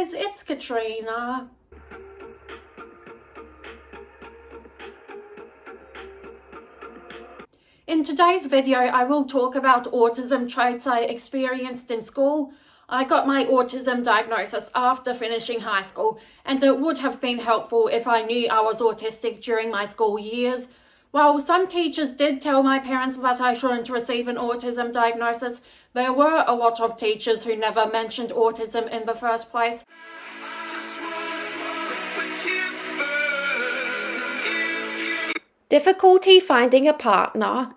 guys, it's Katrina. In today's video, I will talk about autism traits I experienced in school. I got my autism diagnosis after finishing high school, and it would have been helpful if I knew I was autistic during my school years. While some teachers did tell my parents that I shouldn't receive an autism diagnosis, there were a lot of teachers who never mentioned autism in the first place. Difficulty finding a partner.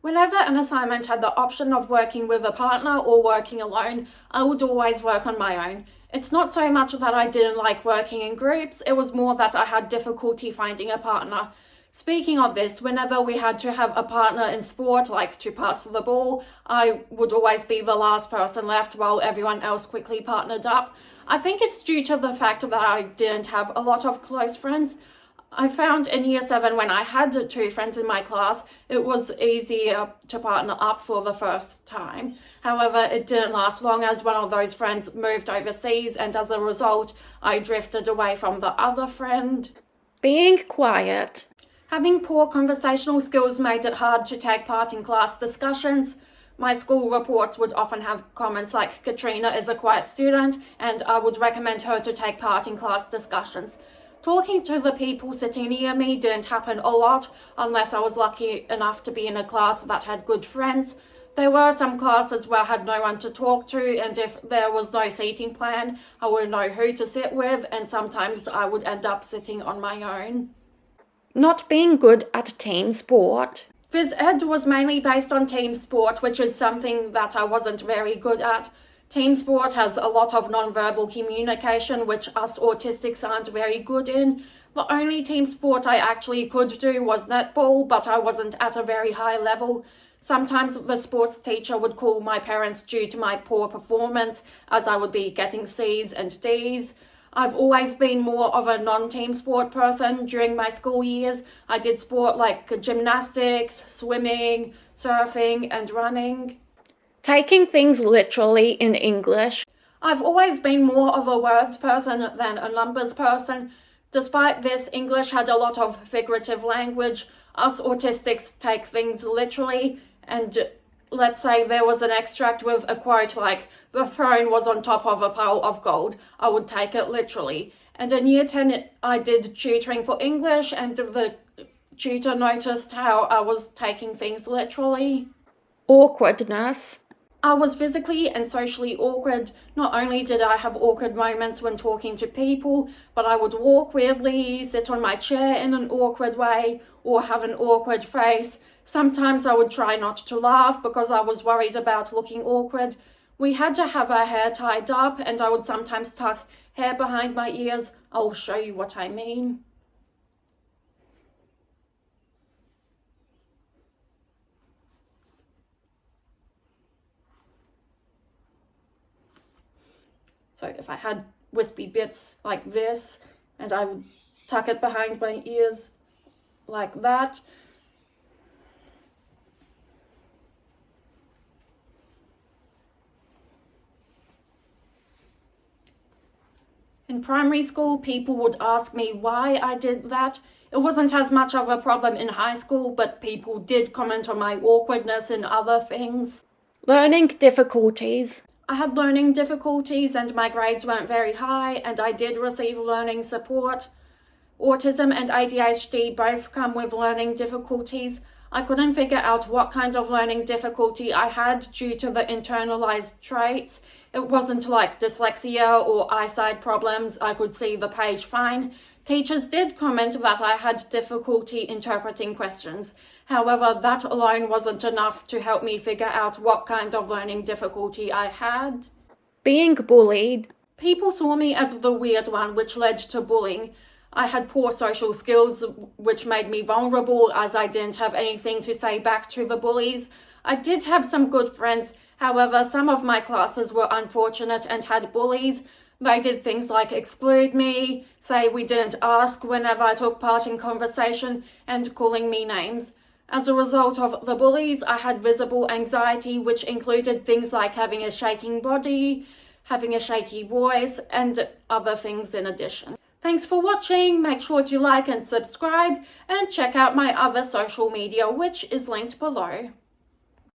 Whenever an assignment had the option of working with a partner or working alone, I would always work on my own. It's not so much that I didn't like working in groups, it was more that I had difficulty finding a partner. Speaking of this, whenever we had to have a partner in sport, like to pass the ball, I would always be the last person left while everyone else quickly partnered up. I think it's due to the fact that I didn't have a lot of close friends. I found in year 7, when I had 2 friends in my class, it was easier to partner up for the first time. However, it didn't last long as one of those friends moved overseas, and as a result, I drifted away from the other friend. Being quiet. Having poor conversational skills made it hard to take part in class discussions. My school reports would often have comments like, "Katrina is a quiet student," and I would recommend her to take part in class discussions. Talking to the people sitting near me didn't happen a lot unless I was lucky enough to be in a class that had good friends. There were some classes where I had no one to talk to, and if there was no seating plan, I wouldn't know who to sit with, and sometimes I would end up sitting on my own. Not being good at team sport. Phys Ed was mainly based on team sport, which is something that I wasn't very good at. Team sport has a lot of non-verbal communication, which us autistics aren't very good in. The only team sport I actually could do was netball, but I wasn't at a very high level. Sometimes the sports teacher would call my parents due to my poor performance, as I would be getting C's and D's. I've always been more of a non-team sport person during my school years. I did sport like gymnastics, swimming, surfing, and running. Taking things literally in English. I've always been more of a words person than a numbers person. Despite this, English had a lot of figurative language. Us autistics take things literally, and let's say there was an extract with a quote like, "The throne was on top of a pile of gold," I would take it literally. And in year 10, I did tutoring for English, and the tutor noticed how I was taking things literally. Awkwardness. I was physically and socially awkward. Not only did I have awkward moments when talking to people, but I would walk weirdly, sit on my chair in an awkward way, or have an awkward face. Sometimes I would try not to laugh because I was worried about looking awkward. We had to have our hair tied up, and I would sometimes tuck hair behind my ears. I'll show you what I mean. So if I had wispy bits like this, and I would tuck it behind my ears like that. In primary school, people would ask me why I did that. It wasn't as much of a problem in high school, but people did comment on my awkwardness and other things. Learning difficulties. I had learning difficulties and my grades weren't very high, and I did receive learning support. Autism and ADHD both come with learning difficulties. I couldn't figure out what kind of learning difficulty I had due to the internalized traits. It wasn't like dyslexia or eyesight problems. I could see the page fine. Teachers did comment that I had difficulty interpreting questions. However, that alone wasn't enough to help me figure out what kind of learning difficulty I had. Being bullied. People saw me as the weird one, which led to bullying. I had poor social skills, which made me vulnerable as I didn't have anything to say back to the bullies. I did have some good friends. However, some of my classes were unfortunate and had bullies. They did things like exclude me, say we didn't ask whenever I took part in conversation, and calling me names. As a result of the bullies, I had visible anxiety, which included things like having a shaking body, having a shaky voice, and other things in addition. Thanks for watching. Make sure to like and subscribe, and check out my other social media, which is linked below.